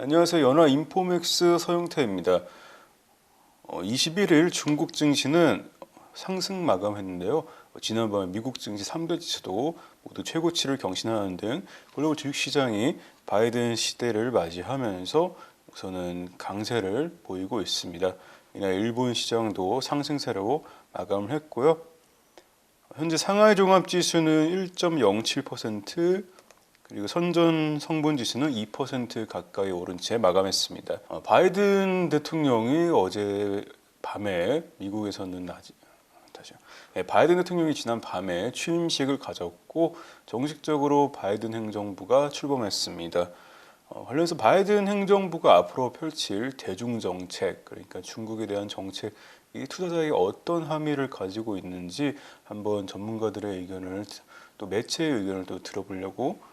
안녕하세요. 연화인포맥스 서영태입니다. 21일 중국 증시는 상승 마감했는데요. 지난번 미국 증시 3대 지수도 모두 최고치를 경신하는 등 글로벌 주식시장이 바이든 시대를 맞이하면서 우선은 강세를 보이고 있습니다. 이날 일본 시장도 상승세로 마감을 했고요. 현재 상하이 종합지수는 1.07%, 그리고 선전 성분 지수는 2% 가까이 오른 채 마감했습니다. 바이든 대통령이 어제 밤에 미국에서는 바이든 대통령이 지난 밤에 취임식을 가졌고 정식적으로 바이든 행정부가 출범했습니다. 관련해서 바이든 행정부가 앞으로 펼칠 대중 정책, 그러니까 중국에 대한 정책이 투자자에게 어떤 함의를 가지고 있는지 한번 전문가들의 의견을 또 매체의 의견을 또 들어보려고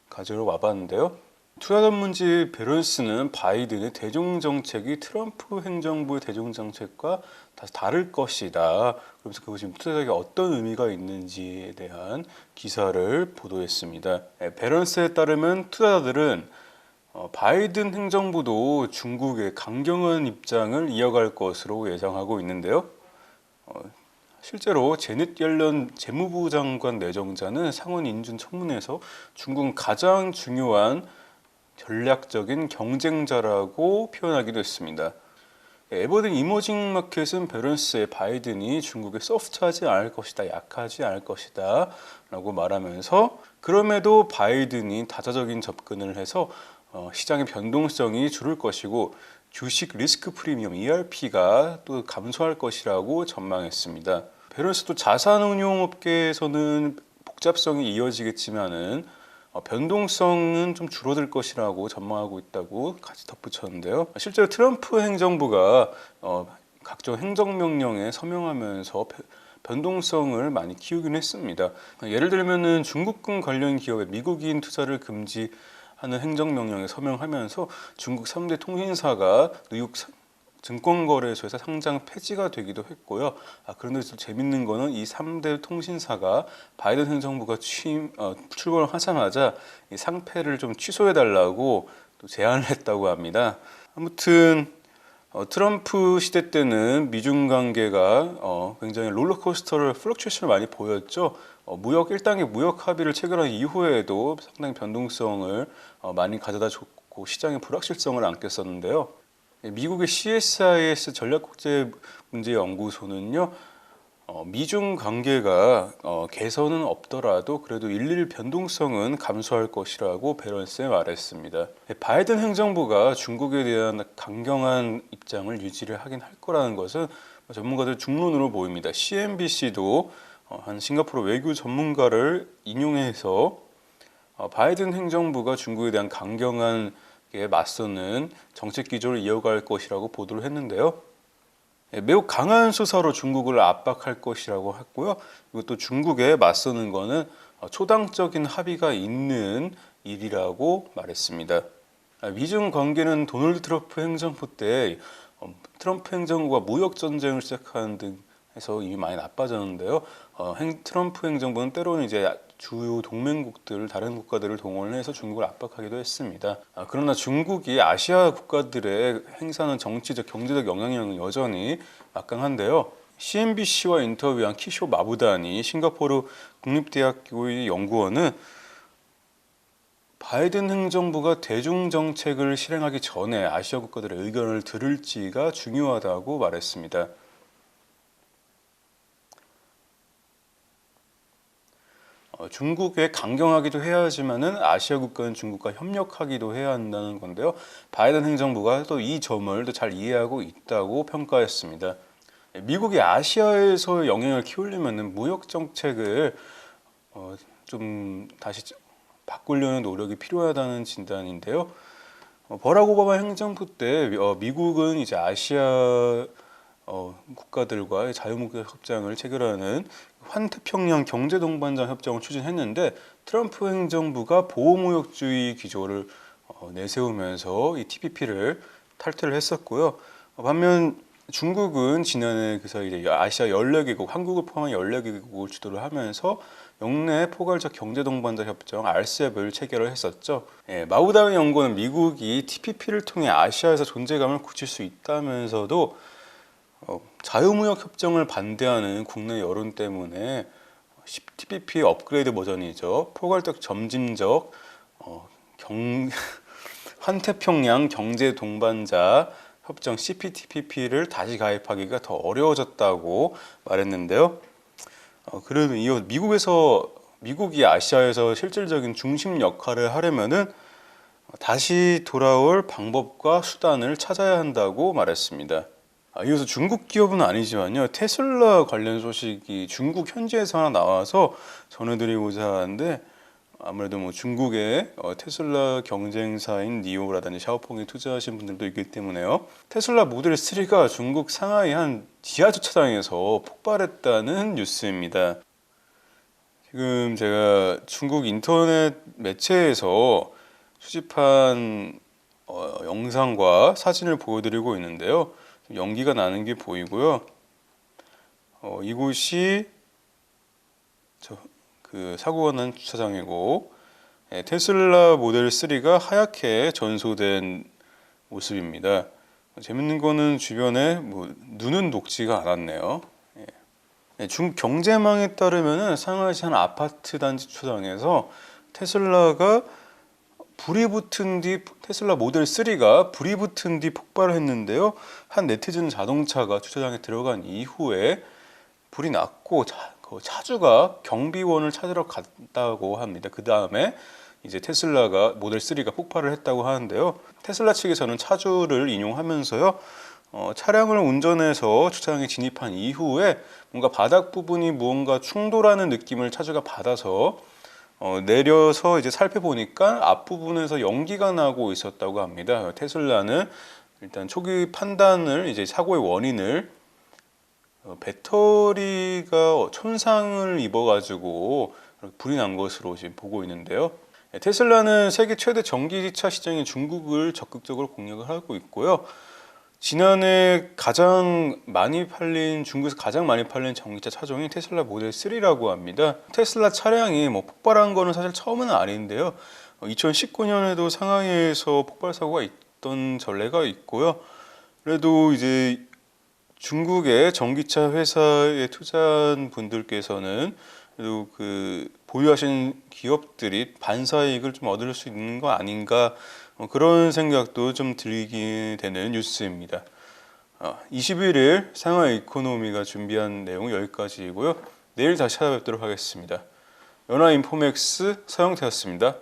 가지러 와봤는데요. 투자 전문지 베런스는 바이든의 대중정책이 트럼프 행정부의 대중정책과 다를 것이다. 그러면서 그것이 투자자에게 어떤 의미가 있는지에 대한 기사를 보도했습니다. 베런스에 따르면 투자자들은 바이든 행정부도 중국의 강경한 입장을 이어갈 것으로 예상하고 있는데요. 실제로 제넷 옐런 재무부 장관 내정자는 상원 인준 청문회에서 중국은 가장 중요한 전략적인 경쟁자라고 표현하기도 했습니다. 에버든 이머징 마켓은 베런스의 바이든이 중국에 소프트하지 않을 것이다, 약하지 않을 것이다 라고 말하면서, 그럼에도 바이든이 다자적인 접근을 해서 시장의 변동성이 줄을 것이고 주식 리스크 프리미엄 ERP가 또 감소할 것이라고 전망했습니다. 베런스도 자산운용업계에서는 복잡성이 이어지겠지만은 변동성은 좀 줄어들 것이라고 전망하고 있다고 같이 덧붙였는데요. 실제로 트럼프 행정부가 각종 행정명령에 서명하면서 변동성을 많이 키우긴 했습니다. 예를 들면은 중국군 관련 기업의 미국인 투자를 금지하는 행정명령에 서명하면서 중국 3대 통신사가 뉴욕 증권거래소에서 상장 폐지가 되기도 했고요. 그런데 좀 재밌는 거는 이 3대 통신사가 바이든 행정부가 출범을 하자마자 이 상패를 좀 취소해달라고 또 제안을 했다고 합니다. 아무튼 트럼프 시대 때는 미중 관계가 굉장히 롤러코스터를 플럭츄에이션을 많이 보였죠. 무역 1단계 무역 합의를 체결한 이후에도 상당히 변동성을 많이 가져다 줬고 시장의 불확실성을 안겼었는데요. 미국의 CSIS 전략국제문제연구소는요, 미중 관계가 개선은 없더라도 그래도 일일 변동성은 감소할 것이라고 베런스에 말했습니다. 바이든 행정부가 중국에 대한 강경한 입장을 유지를 하긴 할 거라는 것은 전문가들 중론으로 보입니다. CNBC도 한 싱가포르 외교 전문가를 인용해서 바이든 행정부가 중국에 대한 강경한 맞서는 정책 기조를 이어갈 것이라고 보도를 했는데요. 매우 강한 수사로 중국을 압박할 것이라고 했고요. 그리고 또 중국에 맞서는 것은 초당적인 합의가 있는 일이라고 말했습니다. 미중 관계는 도널드 트럼프 행정부 때 트럼프 행정부가 무역 전쟁을 시작하는 등 해서 이미 많이 나빠졌는데요. 트럼프 행정부는 때로는 이제 주요 동맹국들, 다른 국가들을 동원해서 중국을 압박하기도 했습니다. 그러나 중국이 아시아 국가들의 행사하는 정치적, 경제적 영향력은 여전히 막강한데요. CNBC와 인터뷰한 키쇼 마부다니 싱가포르 국립대학교의 연구원은 바이든 행정부가 대중정책을 실행하기 전에 아시아 국가들의 의견을 들을지가 중요하다고 말했습니다. 중국에 강경하기도 해야 하지만은 아시아 국가는 중국과 협력하기도 해야 한다는 건데요. 바이든 행정부가 또 이 점을 또 잘 이해하고 있다고 평가했습니다. 미국이 아시아에서 영향을 키우려면은 무역 정책을 좀 다시 바꾸려는 노력이 필요하다는 진단인데요. 버락 오바마 행정부 때 미국은 이제 아시아 국가들과의 자유무역 협정을 체결하는 환태평양 경제동반자 협정을 추진했는데 트럼프 행정부가 보호무역주의 기조를 내세우면서 이 TPP를 탈퇴를 했었고요. 반면 중국은 지난해 그 사이 아시아 14개국, 한국을 포함한 14개국을 주도를 하면서 영내 포괄적 경제동반자 협정 RCEP을 체결을 했었죠. 마우다의 연구는 미국이 TPP를 통해 아시아에서 존재감을 굳힐 수 있다면서도 자유무역 협정을 반대하는 국내 여론 때문에 TPP 업그레이드 버전이죠. 포괄적 점진적 환태평양 경제동반자 협정 CPTPP를 다시 가입하기가 더 어려워졌다고 말했는데요. 그래도 이어 미국이 아시아에서 실질적인 중심 역할을 하려면은 다시 돌아올 방법과 수단을 찾아야 한다고 말했습니다. 이어서 중국 기업은 아니지만요, 테슬라 관련 소식이 중국 현지에서 하나 나와서 전해드리고자 하는데, 아무래도 뭐 중국의 테슬라 경쟁사인 니오라든지 샤오퐁에 투자하신 분들도 있기 때문에요. 테슬라 모델 3가 중국 상하이 한 지하 주차장에서 폭발했다는 뉴스입니다. 지금 제가 중국 인터넷 매체에서 수집한 영상과 사진을 보여드리고 있는데요. 연기가 나는 게 보이고요. 이곳이 그 사고가 난 주차장이고, 테슬라 모델 3가 하얗게 전소된 모습입니다. 재밌는 거는 주변에 눈은 녹지가 않았네요. 중국 경제망에 따르면 상하이시 한 아파트 단지 주차장에서 테슬라 모델 3가 불이 붙은 뒤 폭발을 했는데요. 한 네티즌 자동차가 주차장에 들어간 이후에 불이 났고 차주가 경비원을 찾으러 갔다고 합니다. 그 다음에 이제 테슬라가 모델 3가 폭발을 했다고 하는데요. 테슬라 측에서는 차주를 인용하면서요, 차량을 운전해서 주차장에 진입한 이후에 뭔가 바닥 부분이 무언가 충돌하는 느낌을 차주가 받아서 내려서 이제 살펴보니까 앞부분에서 연기가 나고 있었다고 합니다. 테슬라는 일단 초기 판단을, 이제 사고의 원인을 배터리가 손상을 입어가지고 불이 난 것으로 지금 보고 있는데요. 테슬라는 세계 최대 전기차 시장인 중국을 적극적으로 공략을 하고 있고요. 지난해 중국에서 가장 많이 팔린 전기차 차종이 테슬라 모델 3라고 합니다. 테슬라 차량이 폭발한 거는 사실 처음은 아닌데요. 2019년에도 상하이에서 폭발 사고가 있던 전례가 있고요. 그래도 이제 중국의 전기차 회사에 투자한 분들께서는 그래도 보유하신 기업들이 반사이익을 좀 얻을 수 있는 거 아닌가, 그런 생각도 좀 들게 되는 뉴스입니다. 21일 상하이 이코노미가 준비한 내용은 여기까지이고요. 내일 다시 찾아뵙도록 하겠습니다. 연합인포맥스 서영태였습니다.